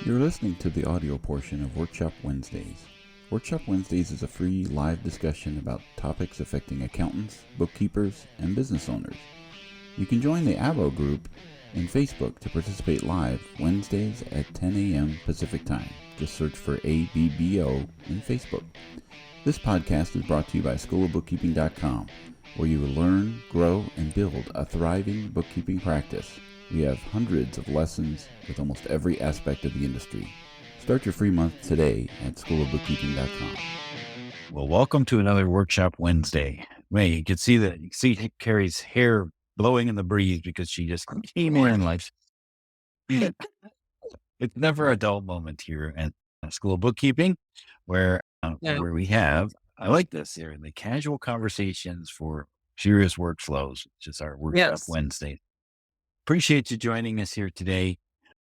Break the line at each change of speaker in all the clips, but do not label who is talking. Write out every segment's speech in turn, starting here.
You're listening to the audio portion of Workshop Wednesdays. Workshop Wednesdays is a free live discussion about topics affecting accountants, bookkeepers, and business owners. You can join the ABO group in Facebook to participate live Wednesdays at 10 a.m. Pacific Time. Just search for ABBO in Facebook. This podcast is brought to you by Schoolofbookkeeping.com, where you will learn, grow, and build a thriving bookkeeping practice. We have hundreds of lessons with almost every aspect of the industry. Start your free month today at Schoolofbookkeeping.com.
Well, welcome to another Workshop Wednesday. Man, you can see Carrie's hair blowing in the breeze because she just came in like it's never a dull moment here at School of Bookkeeping, where we have, I like this here, the casual conversations for serious workflows, which is our Workshop Wednesday. Appreciate you joining us here today.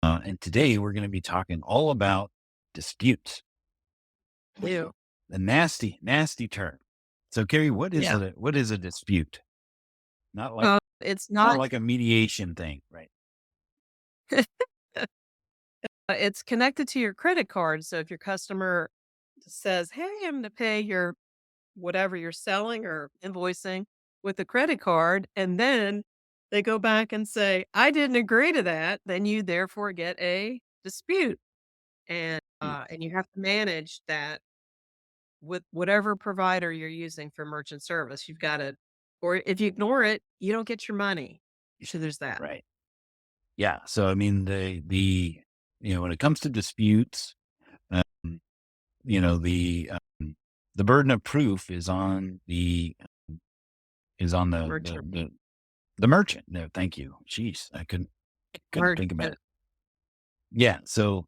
And today we're going to be talking all about disputes.
Ew.
The nasty term. So, Carrie, what is a dispute? Not like
it's
not like a mediation thing, right?
It's connected to your credit card. So if your customer says, "Hey, I'm going to pay your whatever you're selling or invoicing with a credit card," and then they go back and say, "I didn't agree to that," then you therefore get a dispute, and you have to manage that with whatever provider you're using for merchant service. You've got to, or if you ignore it, you don't get your money. So there's that.
Right. Yeah. So I mean, the when it comes to disputes, the burden of proof is on the
Merchant.
the merchant. No, thank you. Jeez, I couldn't think about it. Yeah. So,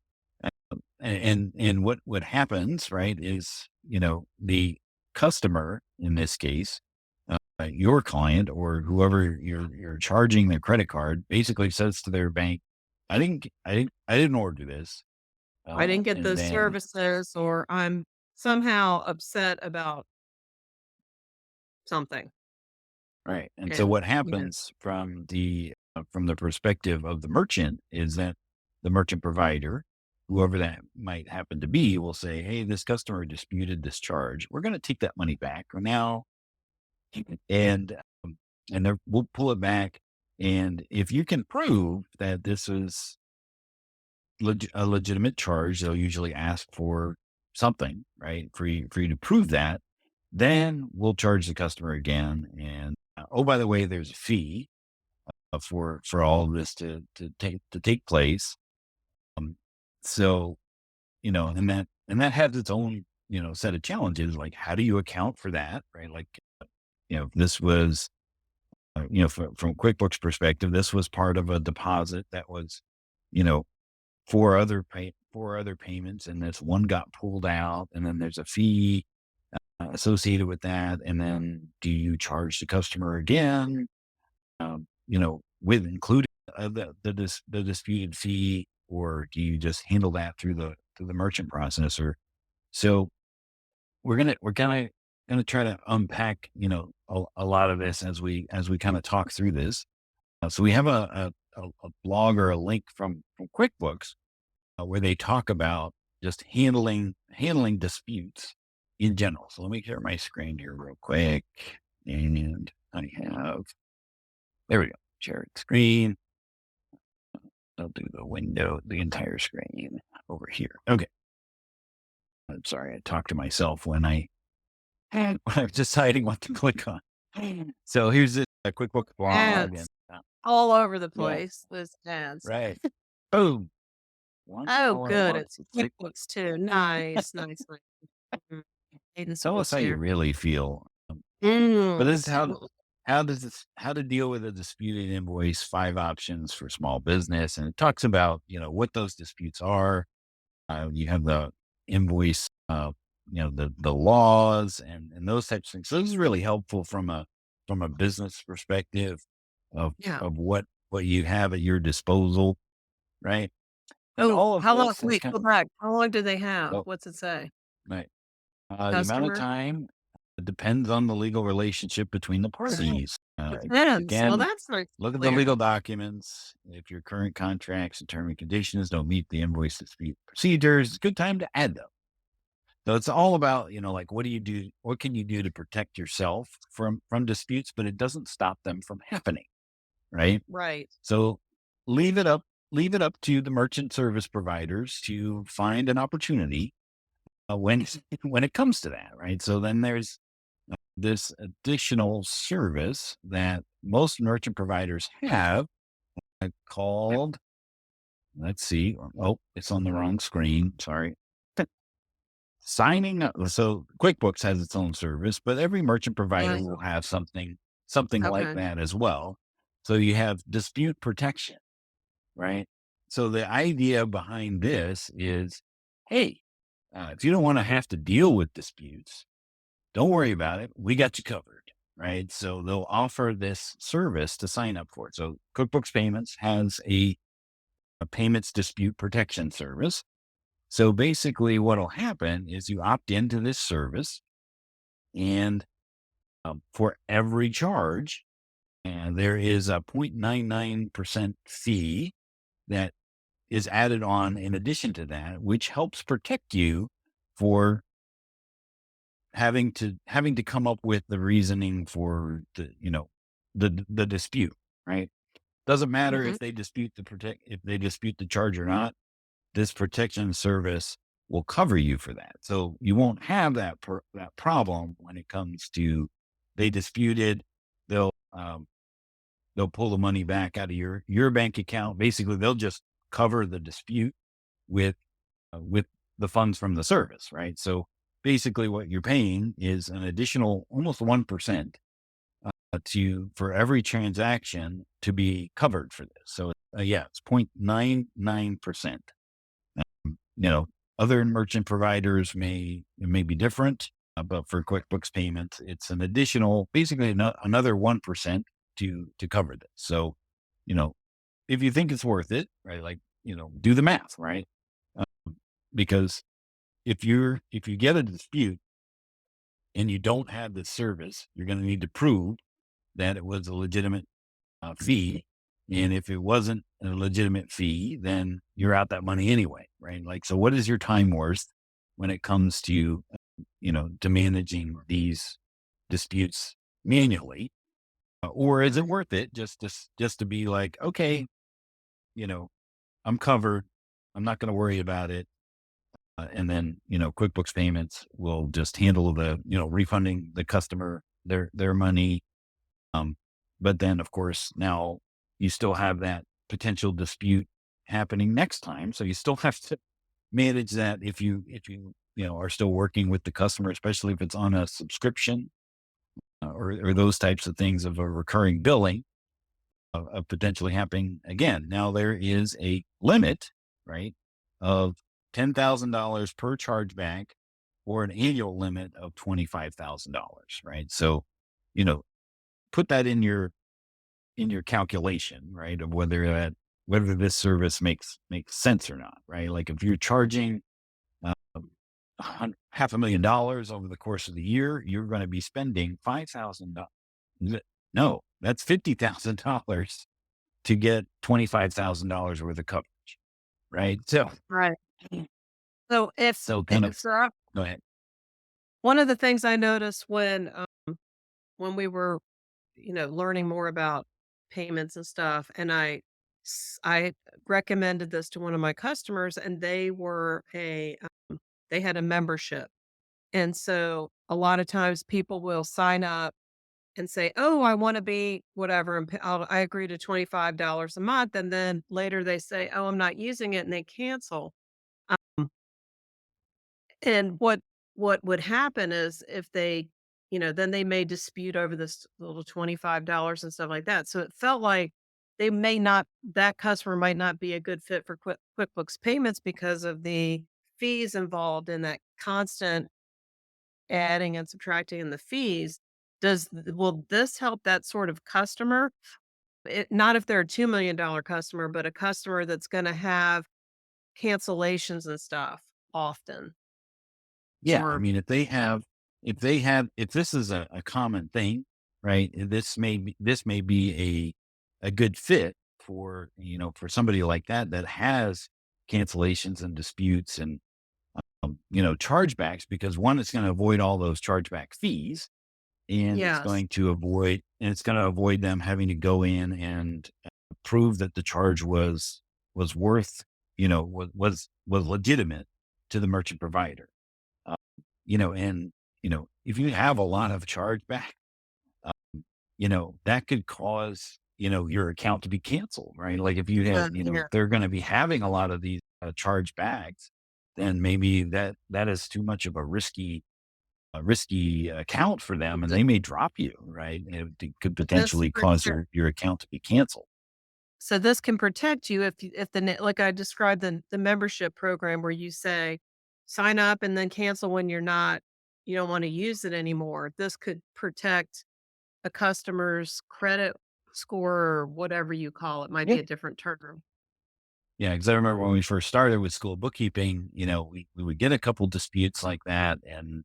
and what happens, right, is, the customer in this case, your client or whoever you're charging their credit card basically says to their bank, I didn't order this.
I didn't get those services, or I'm somehow upset about something.
Right. And so what happens from the perspective of the merchant is that the merchant provider, whoever that might happen to be, will say, "Hey, this customer disputed this charge. We're going to take that money back now." And we'll pull it back. And if you can prove that this is a legitimate charge, they'll usually ask for something, right? For you to prove that, then we'll charge the customer again. And oh, by the way, there's a fee for all of this to take place. So, and that has its own, set of challenges. Like, how do you account for that, right? Like, this was, from QuickBooks perspective, this was part of a deposit that was, four other payments, and this one got pulled out, and then there's a fee associated with that. And then do you charge the customer again, with including the disputed fee, or do you just handle that through the merchant processor? So we're gonna try to unpack, a lot of this as we kind of talk through this. So we have a blog or a link from QuickBooks where they talk about just handling disputes in general. So let me share my screen here real quick, and I have, there we go, share screen. I'll do the entire screen over here. Okay. I'm sorry, I talked to myself when I was deciding what to click on. So here's a QuickBooks blog.
Ads all over the place. Those ads.
Right. Boom.
Oh, good. It's QuickBooks too. Nice.
Tell us how you really feel. But this is how to deal with a disputed invoice, 5 options for small business. And it talks about, what those disputes are. You have the invoice, the laws and those types of things. So this is really helpful from a business perspective of what you have at your disposal, right?
Oh, how long? Wait, go back. How long do they have? What's it say?
Right. The amount of time depends on the legal relationship between the parties.
Depends. Well,
Again,
that's not
look at the
clear.
legal documents. If your current contracts and term and conditions don't meet the invoice dispute procedures, it's a good time to add them. So it's all about, like, what do you do? What can you do to protect yourself from disputes? But it doesn't stop them from happening, right?
Right.
So leave it up to the merchant service providers to find an opportunity when when it comes to that, right? So then there's this additional service that most merchant providers have called, let's see, oh, it's on the wrong screen. Sorry. Signing up. So QuickBooks has its own service, but every merchant provider
Right.
will have something like
Okay.
that as well. So you have dispute protection, right? So the idea behind this is, hey, if you don't want to have to deal with disputes, don't worry about it. We got you covered, right? So they'll offer this service to sign up for it. So QuickBooks Payments has a payments dispute protection service. So basically what'll happen is you opt into this service, and for every charge, and there is a 0.99% fee that is added on in addition to that, which helps protect you for having to come up with the reasoning for the dispute, right? Doesn't matter
Hmm.
if they dispute the charge or not. This protection service will cover you for that. So you won't have that problem when it comes to they disputed. They'll pull the money back out of your bank account. Basically, they'll just cover the dispute with the funds from the service, right? So basically, what you're paying is an additional almost 1% for every transaction to be covered for this. So yeah, it's 0.99%. Other merchant providers may be different, but for QuickBooks Payments, it's an additional, basically another 1% to cover this. So, if you think it's worth it, right? Like, do the math, right? Because if you get a dispute and you don't have the service, you're going to need to prove that it was a legitimate fee. And if it wasn't a legitimate fee, then you're out that money anyway, right? Like, so what is your time worth when it comes to, to managing these disputes manually? Or is it worth it just to be like, okay, you know, I'm covered. I'm not going to worry about it. And then, QuickBooks Payments will just handle the, refunding the customer their money. But then, of course, now you still have that potential dispute happening next time. So you still have to manage that if you are still working with the customer, especially if it's on a subscription or those types of things of a recurring billing of potentially happening again. Now there is a limit, right, of $10,000 per chargeback or an annual limit of $25,000, right? So, put that in your calculation, right, of whether this service makes sense or not, right? Like if you're charging $500,000 over the course of the year, you're going to be spending $5,000. No, that's $50,000 to get $25,000 worth of coverage, right? So,
Right. So
so kind of
so
go ahead.
one of the things I noticed when we were, learning more about payments and stuff, and I recommended this to one of my customers, and they had a membership, and so a lot of times people will sign up and say, "Oh, I want to be whatever," and I agree to $25 a month, and then later they say, "Oh, I'm not using it," and they cancel. And what would happen is if they, then they may dispute over this little $25 and stuff like that. So it felt like that customer might not be a good fit for QuickBooks Payments because of the fees involved in that constant adding and subtracting in the fees. Will this help that sort of customer? Not if they're a $2 million customer, but a customer that's going to have cancellations and stuff often.
Yeah, I
Or
mean, if this is a common thing, right? This may be a good fit for, for somebody like that that has cancellations and disputes and, chargebacks, because one, it's going to avoid all those chargeback fees, and
Yes.
it's going to avoid them having to go in and prove that the charge was worth, was legitimate to the merchant provider. Uh, and if you have a lot of chargeback, that could cause, your account to be canceled, right? Like if you have,
Yeah.
they're going to be having a lot of these chargebacks, then maybe that is too much of a risky account for them, and they may drop you, right? It could
This
potentially cause your account to be canceled.
So this can protect you if like I described the membership program where you say sign up and then cancel when you don't want to use it anymore. This could protect a customer's credit score or whatever you call it. Might
Yeah.
be a different term.
Yeah, because I remember when we first started with School of Bookkeeping, we would get a couple disputes like that, and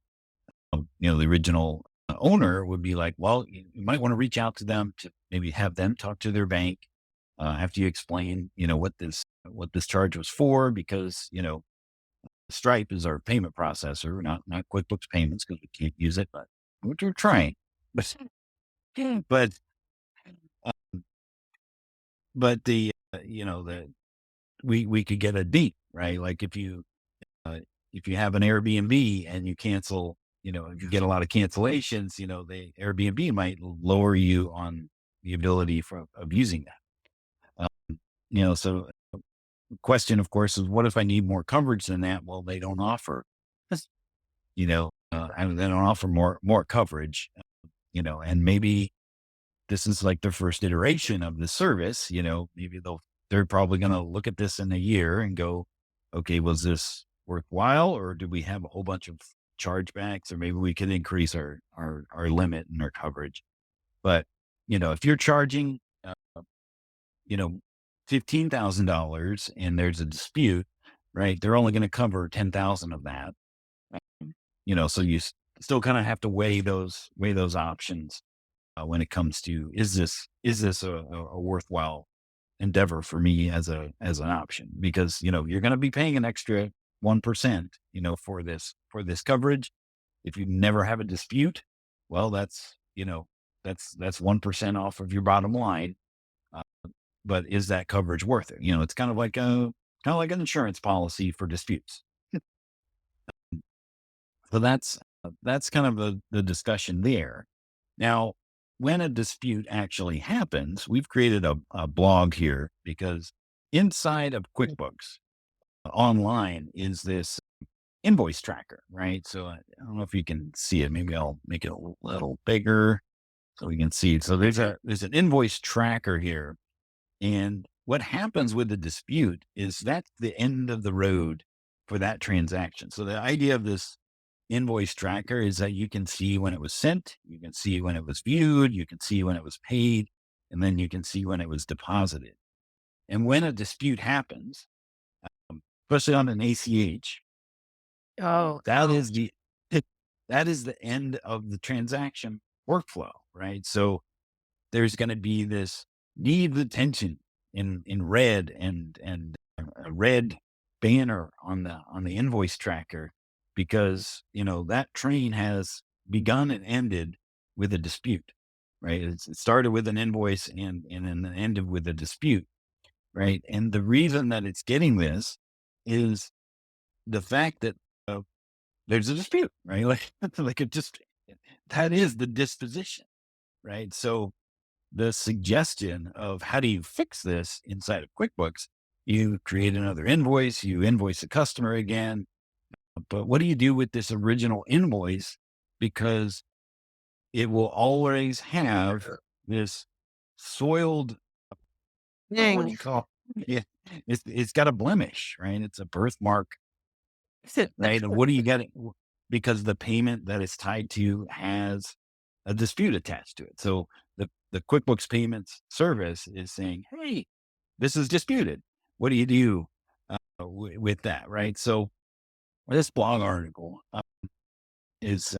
the original owner would be like, "Well, you might want to reach out to them to maybe have them talk to their bank after you explain, what this charge was for, because Stripe is our payment processor, not QuickBooks Payments, because we can't use it, but we're trying. But but but the we could get a deep, right? Like if you have an Airbnb and you cancel, if you get a lot of cancellations, the Airbnb might lower you on the ability of using that. So the question, of course, is what if I need more coverage than that? Well, they don't offer, and they don't offer more coverage, and maybe this is like their first iteration of the service. Maybe they're probably going to look at this in a year and go, okay, was this worthwhile, or do we have a whole bunch of chargebacks, or maybe we could increase our limit and our coverage. But, if you're charging, you know, $15,000 and there's a dispute, right? They're only going to cover 10,000 of that. So you still kind of have to weigh those options when it comes to, is this a worthwhile endeavor for me as an option? Because you're going to be paying an extra 1%, for this coverage. If you never have a dispute, well, that's 1% off of your bottom line. Uh, but is that coverage worth it? It's kind of like an insurance policy for disputes. So that's kind of the discussion there. Now, when a dispute actually happens, we've created a blog here, because inside of QuickBooks online is this invoice tracker, right? So I don't know if you can see it. Maybe I'll make it a little bigger so we can see it. So there's an invoice tracker here, and what happens with the dispute is that's the end of the road for that transaction. So the idea of this invoice tracker is that you can see when it was sent, you can see when it was viewed, you can see when it was paid, and then you can see when it was deposited. And when a dispute happens, especially on an ACH,
Oh,
that is the that is the end of the transaction workflow, right? So there's going to be this need attention in red, and a red banner on the invoice tracker, because that train has begun and ended with a dispute, right? It started with an invoice and then ended with a dispute, right? And the reason that it's getting this is the fact that uh, there's a dispute, right? Like it just, that is the disposition, right? So the suggestion of how do you fix this inside of QuickBooks, you create another invoice, you invoice the customer again. But what do you do with this original invoice? Because it will always have this soiled, what do
dang.
you call it? Yeah, it's got a blemish, right? It's a birthmark, right? And what do you get? Because the payment that it's tied to has a dispute attached to it. So the QuickBooks payments service is saying, hey, this is disputed. What do you do with that, right? So this blog article is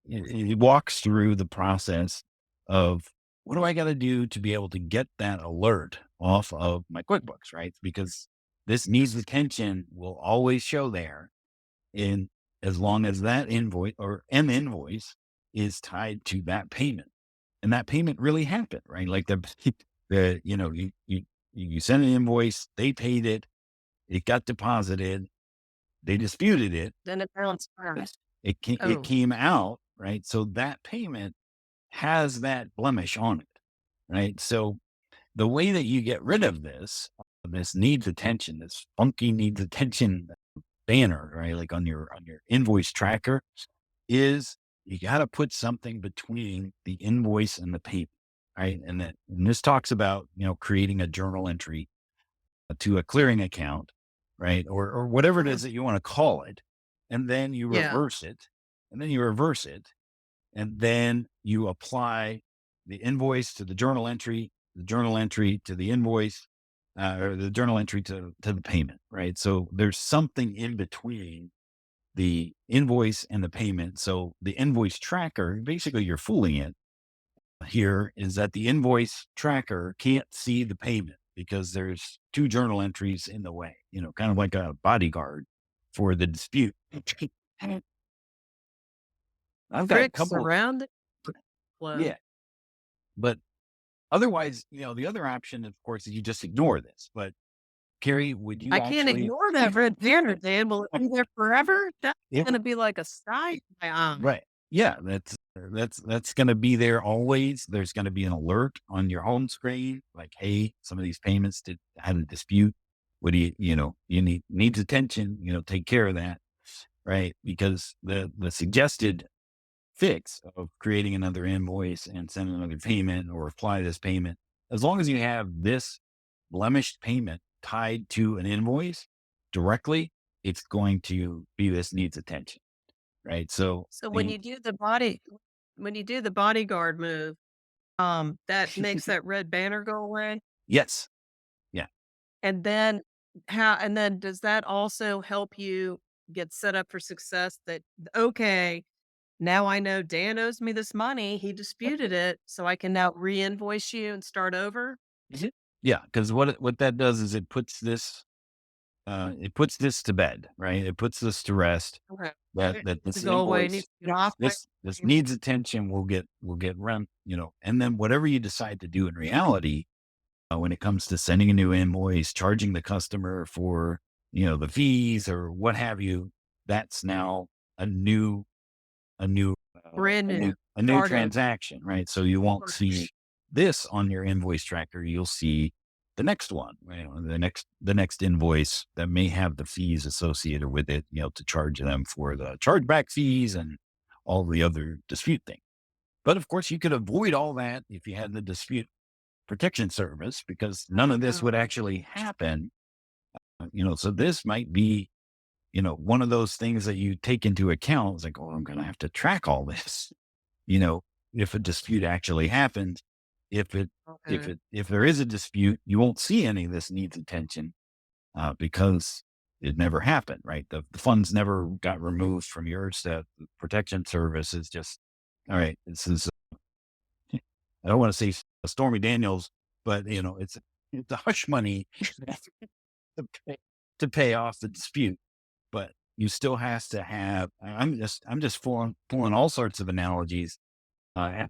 it walks through the process of what do I got to do to be able to get that alert off of my QuickBooks, right? Because this needs attention will always show there in as long as that invoice or an invoice is tied to that payment. And that payment really happened, right? Like you sent an invoice, they paid it, it got deposited, they disputed it,
Then it bounced back.
it
Oh,
came out, right? So that payment has that blemish on it, right? So the way that you get rid of this needs attention, this funky needs attention banner, right? Like on your invoice tracker is you got to put something between the invoice and the payment, right? And this talks about, creating a journal entry to a clearing account, right? Or whatever it
mm,
is that you want to call it. And then you
yeah.
reverse it and then you reverse it. And then you apply the invoice to the journal entry to the invoice, or the journal entry to the payment, right? So there's something in between the invoice and the payment. So the invoice tracker, basically you're fooling it here, is that the invoice tracker can't see the payment because there's two journal entries in the way, kind of like a bodyguard for the dispute. I've got a
Tricks
couple,
around it. Flow.
yeah, but otherwise, the other option, of course, is you just ignore this. But Carrie, would you
I can't
actually,
ignore that red banner, Dan. Will it be there forever? That's
yeah,
gonna be like a sight in my eye.
right. Yeah, that's going to be there always. There's going to be an alert on your home screen, like, hey, some of these payments had a dispute. What do you needs attention. Take care of that, right? Because the suggested fix of creating another invoice and send another payment or apply this payment, as long as you have this blemished payment tied to an invoice directly, it's going to be this needs attention, right? So
So when
the
you do the bodyguard move, that makes that red banner go away.
yes, yeah,
And then does that also help you get set up for success that, okay, now I know Dan owes me this money. He disputed it. So I can now re-invoice you and start over?
mhm, yeah, because what that does is it puts this to bed, right? It puts this to rest.
Okay.
That
To
this
go away,
invoice,
needs to get off my
this
mind.
needs attention. Will get run, and then whatever you decide to do in reality, when it comes to sending a new invoice, charging the customer for, the fees or what have you, that's now a new, a new,
Brand new.
a new
Start over.
transaction, right? So you won't see this on your invoice tracker. You'll see the next one, the next invoice that may have the fees associated with it, to charge them for the chargeback fees and all the other dispute things. But of course, you could avoid all that if you had the dispute protection service, because none of this
Oh,
would actually happen. So this might be, one of those things that you take into account. It's like, oh, I'm going to have to track all this, you know, if a dispute actually happens.
okay.
If there is a dispute, you won't see any of this needs attention, because it never happened, right? The funds never got removed from yours. That the protection service is just, all right, this is, I don't want to say Stormy Daniels, but it's a hush money to pay, to pay off the dispute. But you still has to have. I'm just pulling all sorts of analogies uh,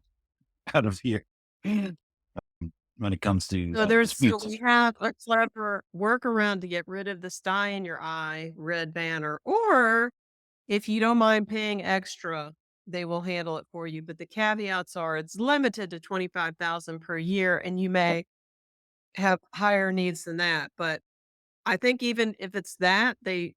out of here when it comes to
So
disputes.
we have a clever workaround to get rid of the sty in your eye, red banner, or if you don't mind paying extra, they will handle it for you. But the caveats are it's limited to 25,000 per year, and you may have higher needs than that. But I think even if it's that, do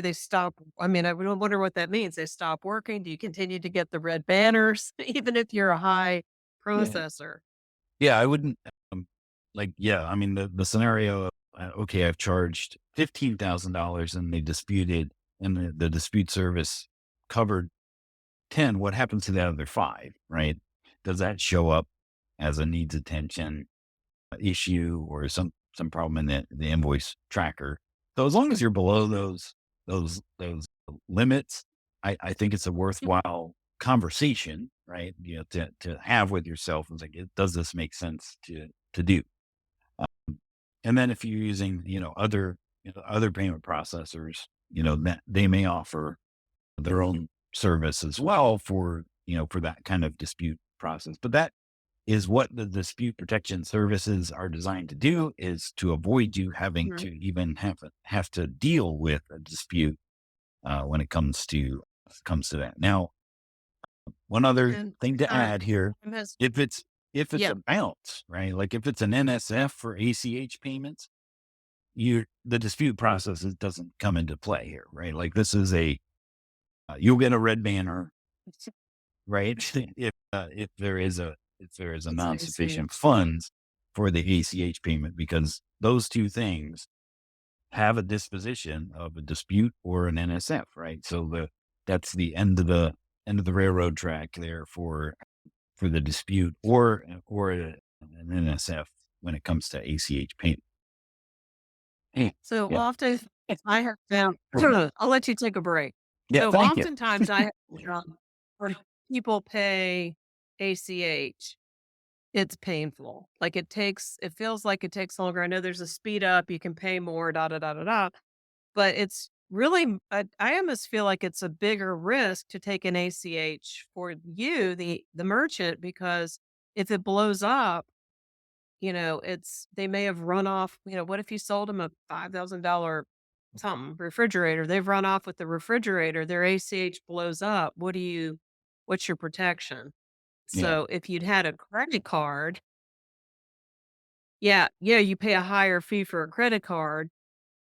they stop? I mean, I would wonder what that means. They stop working. Do you continue to get the red banners, even if you're a high
Yeah,
processor?
yeah. I wouldn't yeah. I mean, the scenario. Of, okay, I've charged $15,000 and they disputed, and the dispute service covered 10. What happens to the other five? Right? Does that show up as a needs attention issue or some problem in the invoice tracker? So as long as you're below those limits, I think it's a worthwhile conversation, right? To have with yourself. It's like, does this make sense to do? And then if you're using, other payment processors, that they may offer their own service as well for that kind of dispute process. But that is what the dispute protection services are designed to do, is to avoid you having
Mhm.
to even have to deal with a dispute when it comes to that. Now, one other
And
thing to
our
add here,
time has
if it's
yeah.
a bounce, right? Like if it's an NSF for ACH payments, the dispute process doesn't come into play here, right? Like this is you'll get a red banner, right? If there is a
It's AC.
non-sufficient funds for the ACH payment, because those two things have a disposition of a dispute or an NSF, right? So that's the end of the railroad track there for the dispute or an NSF when it comes to ACH payment.
So
Yeah.
often I have found I'll let you take a break.
Yeah.
So
Thank you.
oftentimes when people pay ACH, it's painful. Like it feels like it takes longer. I know there's a speed up, you can pay more, da da da da da. But it's really, I almost feel like it's a bigger risk to take an ACH for you, the merchant, because if it blows up, they may have run off. What if you sold them a $5,000 something refrigerator? They've run off with the refrigerator. Their ACH blows up. What's your protection?
Yeah.
So if you'd had a credit card, yeah, you pay a higher fee for a credit card,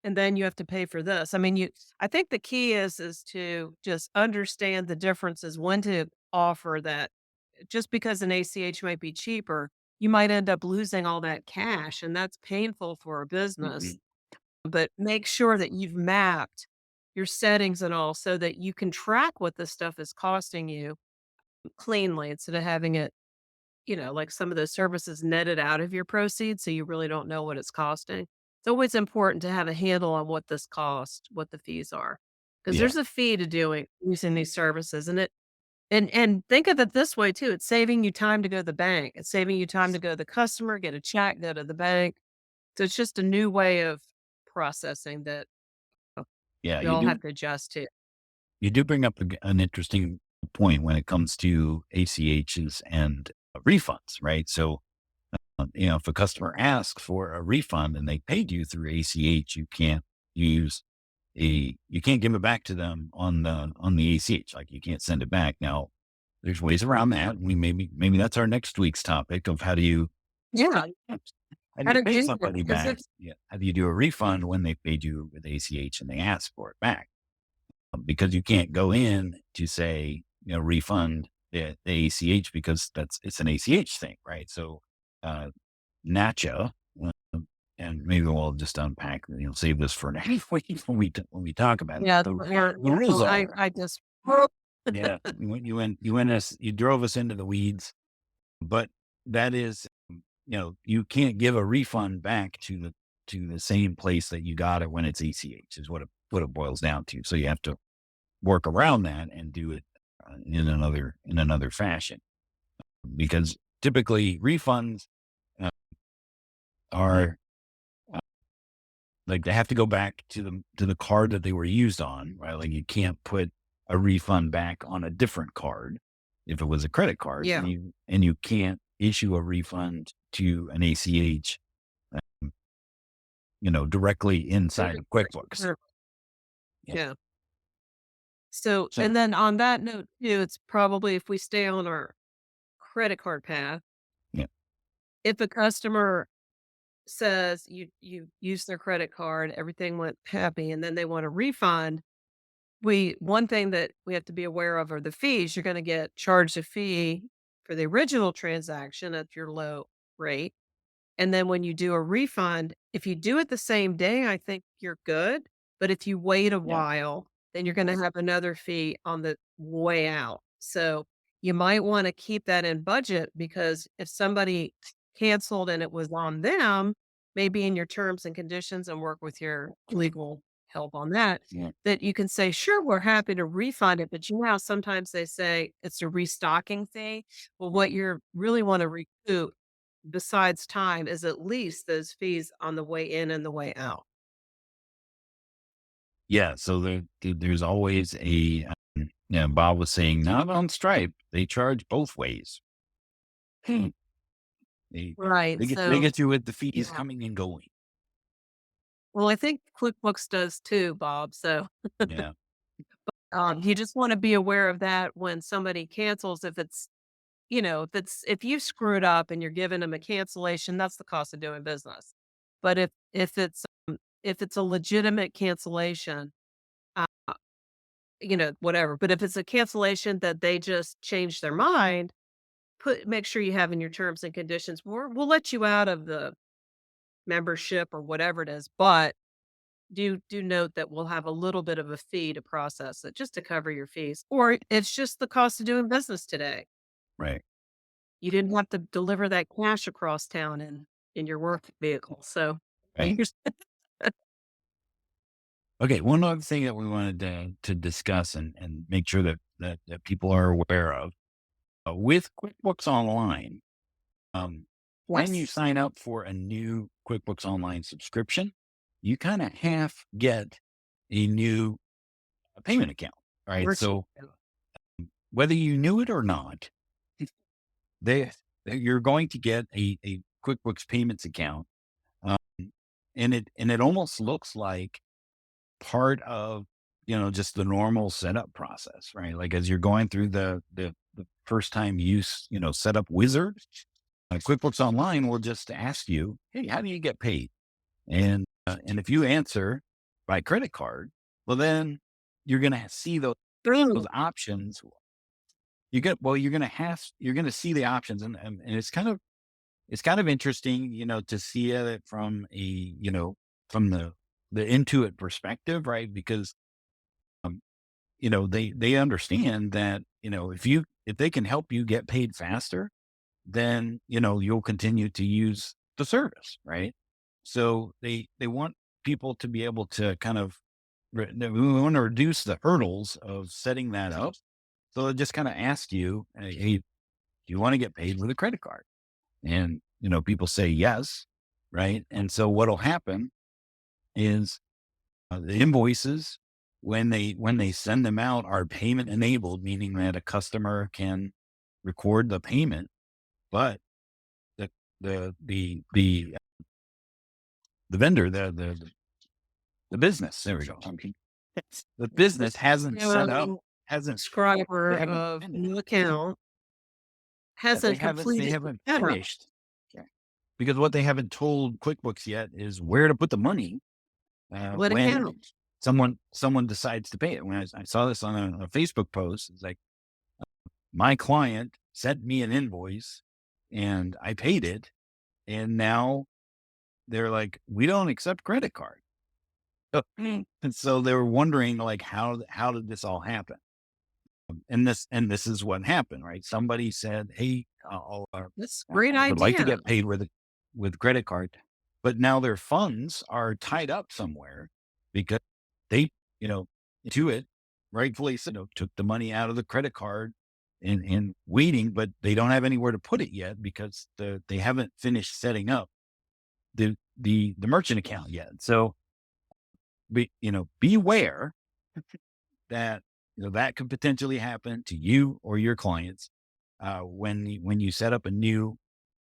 and then you have to pay for this. I mean, I think the key is to just understand the differences, when to offer that. Just because an ACH might be cheaper, you might end up losing all that cash, and that's painful for a business.
Mhm.
But make sure that you've mapped your settings and all so that you can track what this stuff is costing you cleanly, instead of having it, like some of those services netted out of your proceeds, so you really don't know what it's costing. It's always important to have a handle on what this costs, what the fees are, because
Yeah.
there's a fee to using these services, and think of it this way too. It's saving you time to go to the bank. It's saving you time to go to the customer, get a check, go to the bank. So it's just a new way of processing that
Yeah.
we all have to adjust to.
You do bring up an interesting point when it comes to ACHs and refunds, right? So, if a customer asks for a refund and they paid you through ACH, you can't use you can't give it back to them on the ACH. Like you can't send it back. Now, there's ways around that. Maybe that's our next week's topic of
Yeah.
how do
How
you
to
pay
do it,
somebody
because
back?
it's
Yeah. How do you do a refund when they paid you with ACH and they ask for it back? Because you can't go in to say, refund the ACH, because it's an ACH thing, right? So, NACHA, and maybe we'll just unpack, save this for next week when we talk about it.
yeah,
The rules are,
I just
yeah, you drove us into the weeds, but that is, you can't give a refund back to the same place that you got it when it's ACH is what it boils down to. So you have to work around that and do it in another fashion, because typically refunds uh, are like they have to go back to the card that they were used on, right? Like you can't put a refund back on a different card if it was a credit card,
yeah.
and you can't issue a refund to an ACH, directly inside of QuickBooks. Yeah.
Yeah. So,
So
and then on that note too, it's probably, if we stay on our credit card path,
yeah,
if a customer says you used their credit card, everything went happy, and then they want a refund, one thing that we have to be aware of are the fees. You're going to get charged a fee for the original transaction at your low rate. And then when you do a refund, if you do it the same day, I think you're good. But if you wait a
yeah,
while, then you're going to have another fee on the way out. So you might want to keep that in budget, because if somebody canceled and it was on them, maybe in your terms and conditions, and work with your legal help on that,
Yeah.
that you can say, sure, we're happy to refund it. But you know how sometimes they say it's a restocking fee? Well, what you really want to recoup besides time is at least those fees on the way in and the way out.
Yeah. So there's always yeah, Bob was saying, not on Stripe. They charge both ways. Hmm. They,
Right.
they
So,
get you with the fees
yeah.
coming and going.
Well, I think QuickBooks does too, Bob. So,
Yeah.
you just want to be aware of that when somebody cancels. If it's, if you screwed up and you're giving them a cancellation, that's the cost of doing business. But if it's a legitimate cancellation, uh, whatever. But if it's a cancellation that they just changed their mind, make sure you have in your terms and conditions. We'll let you out of the membership or whatever it is, but do note that we'll have a little bit of a fee to process it just to cover your fees, or it's just the cost of doing business today.
Right.
You didn't have to deliver that cash across town in your work vehicle. So
Right.
here's
Okay. One other thing that we wanted to discuss and make sure that people are aware of with QuickBooks Online. When you
yes,
sign up for a new QuickBooks Online subscription, you kind of half get a new payment account. Right.
merchant.
So whether you knew it or not, they, you're going to get a QuickBooks payments account. Um, and it almost looks like part of, just the normal setup process, right? Like as you're going through the first time use, setup wizard, QuickBooks Online will just ask you, hey, how do you get paid? And if you answer by credit card, well, then you're going to see those options. You're going to see the options, and it's kind of interesting, to see it from from the Intuit perspective, right? Because, um, they understand that, if they can help you get paid faster, then, you'll continue to use the service, right? So they want people to be able to kind of, we want to reduce the hurdles of setting that up. So they just kind of ask you, hey, do you want to get paid with a credit card? And, people say yes, right? And so what'll happen is the invoices, when they send them out, are payment enabled, meaning that a customer can record the payment, but the the vendor, the business, there we go. The business hasn't set up, hasn't they
Subscriber
haven't
of
finished.
new account
Yeah, they
hasn't
haven't they
completed the
haven't
setup.
finished. Yeah. Because what they haven't told QuickBooks yet is where to put the money
What
when
account?
someone decides to pay it. When I saw this on a Facebook post, it's like, my client sent me an invoice and I paid it, and now they're like, we don't accept credit card. And so they were wondering, like, how did this all happen? And this is what happened, right? Somebody said, "Hey,
That's a
I
great
would like to
idea.
get paid with credit card," but now their funds are tied up somewhere because they, you know, to it, rightfully so, took the money out of the credit card and waiting, but they don't have anywhere to put it yet because they haven't finished setting up the merchant account yet. So beware that that could potentially happen to you or your clients when you set up a new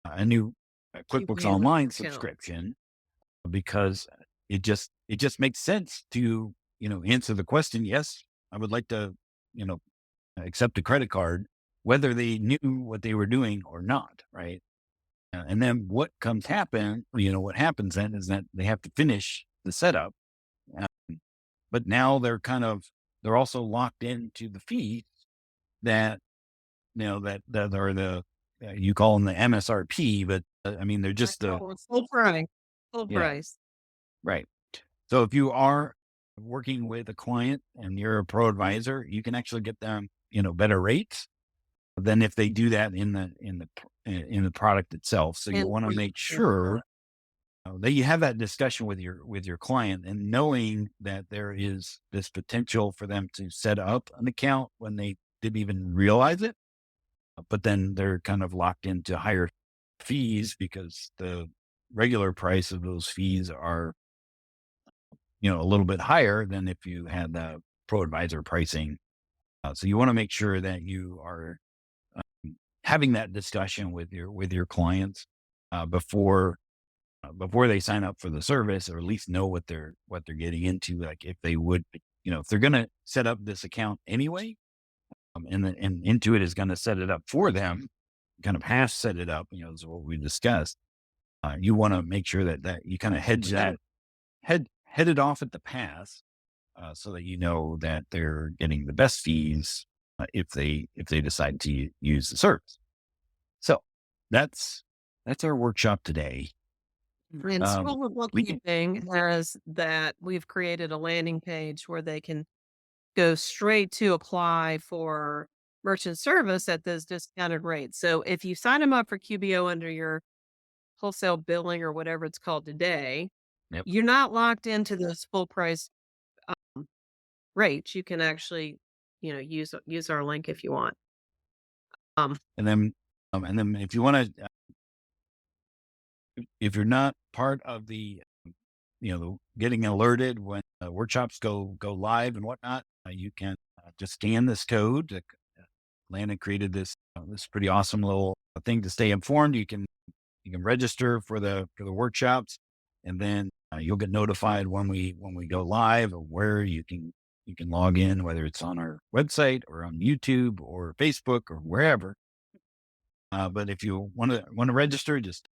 QuickBooks
QBA
Online
account.
subscription, because it just makes sense to answer the question, yes, I would like to you know accept a credit card, whether they knew what they were doing or not, right? And then what happens then is that they have to finish the setup, uh, but now they're also locked into the fees that that are the you call them the MSRP, but I mean they're
I
just the
know, it's full price. Full
yeah,
price.
right. So if you are working with a client and you're a pro advisor, you can actually get them better rates than if they do that in the product itself. So you
And
want to make sure that you have that discussion with your client, and knowing that there is this potential for them to set up an account when they didn't even realize it, but then they're kind of locked into higher fees because the regular price of those fees are, a little bit higher than if you had the pro advisor pricing. So you want to make sure that you are having that discussion with your clients before they sign up for the service, or at least know what they're getting into. Like if they would, if they're going to set up this account anyway, and Intuit is going to set it up for them, kind of half set it up, is what we discussed. You want to make sure that you kind of head it off at the pass, so that you know that they're getting the best fees if they decide to use the service. So that's our workshop today.
And School of Bookkeeping has that we've created a landing page where they can go straight to apply for merchant service at those discounted rates. So if you sign them up for QBO under your wholesale billing or whatever it's called today,
Yep.
you're not locked into those full price rates. You can actually, use our link if you want.
And then if you want to, if you're not part of the, getting alerted when workshops go live and whatnot, you can just scan this code. Landon created this pretty awesome little thing to stay informed. You can register for the workshops, and then you'll get notified when we go live, or where you can log in, whether it's on our website or on YouTube or Facebook or wherever. But if you want to register, just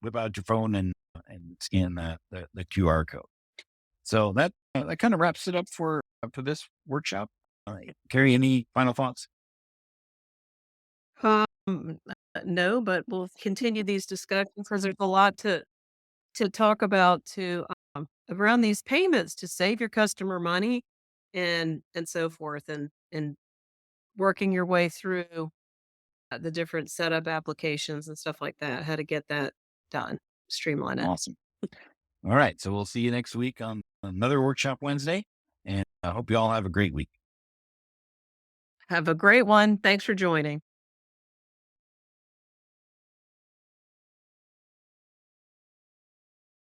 whip out your phone and scan the QR code. So that kind of wraps it up for this workshop. Carrie, any final thoughts?
No, but we'll continue these discussions because there's a lot to talk about around these payments to save your customer money and so forth, and working your way through the different setup applications and stuff like that, how to get that done, streamline it.
Awesome. All right. So we'll see you next week on another Workshop Wednesday, and I hope you all have a great week.
Have a great one. Thanks for joining.